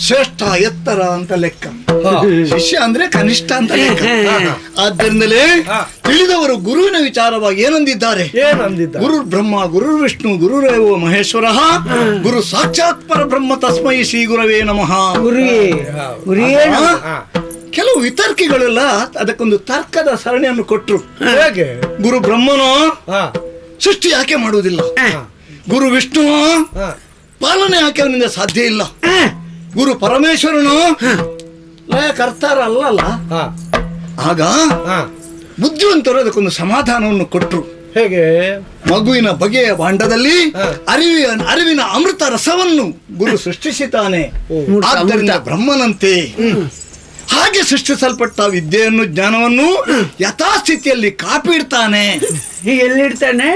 ಶ್ರೇಷ್ಠ ಎತ್ತರ ಅಂತ ಲೆಕ್ಕ, ಶಿಷ್ಯ ಅಂದ್ರೆ ಕನಿಷ್ಠ ಅಂತ ಲೆಕ್ಕ. ಆದ್ದರಿಂದಲೇ ತಿಳಿದವರು ಗುರುವಿನ ವಿಚಾರವಾಗಿ ಏನಂದಿದ್ದಾರೆ? ಗುರು ಬ್ರಹ್ಮ, ಗುರು ವಿಷ್ಣು, ಗುರುರೇವ ಮಹೇಶ್ವರ, ಗುರು ಸಾಕ್ಷಾತ್ ಪರಬ್ರಹ್ಮ ತಸ್ಮೈ ಶ್ರೀ ಗುರವೇ ನಮಃ. ಕೆಲವು ವಿತರ್ಕಿಗಳೆಲ್ಲ ಅದಕ್ಕೊಂದು ತರ್ಕದ ಸರಣಿಯನ್ನು ಕೊಟ್ಟರು. ಹೇಗೆ? ಗುರು ಬ್ರಹ್ಮನು ಸೃಷ್ಟಿ ಯಾಕೆ ಮಾಡುವುದಿಲ್ಲ, ಗುರು ವಿಷ್ಣು ಪಾಲನೆ ಯಾಕೆ ಅವನಿಂದ ಸಾಧ್ಯ ಇಲ್ಲ, ಗುರು ಪರಮೇಶ್ವರನು ಲಯಕರ್ತಾರ ಅಲ್ಲಲ್ಲ. ಆಗ ಬುದ್ಧಿವಂತರು ಅದಕ್ಕೊಂದು ಸಮಾಧಾನವನ್ನು ಕೊಟ್ಟರು. ಹೇಗೆ? ಮಗುವಿನ ಬಗೆಯ ಭಾಂಡದಲ್ಲಿ ಅರಿವಿನ ಅಮೃತ ರಸವನ್ನು ಗುರು ಸೃಷ್ಟಿಸಿದ್ದಾನೆ. ಆದ್ದರಿಂದ ಬ್ರಹ್ಮನಂತೆ ಹಾಗೆ ಸೃಷ್ಟಿಸಲ್ಪಟ್ಟ ವಿದ್ಯೆಯನ್ನು, ಜ್ಞಾನವನ್ನು ಯಥಾಸ್ಥಿತಿಯಲ್ಲಿ ಕಾಪಿಡ್ತಾನೆ. ಎಲ್ಲಿಡ್ತಾನೆ?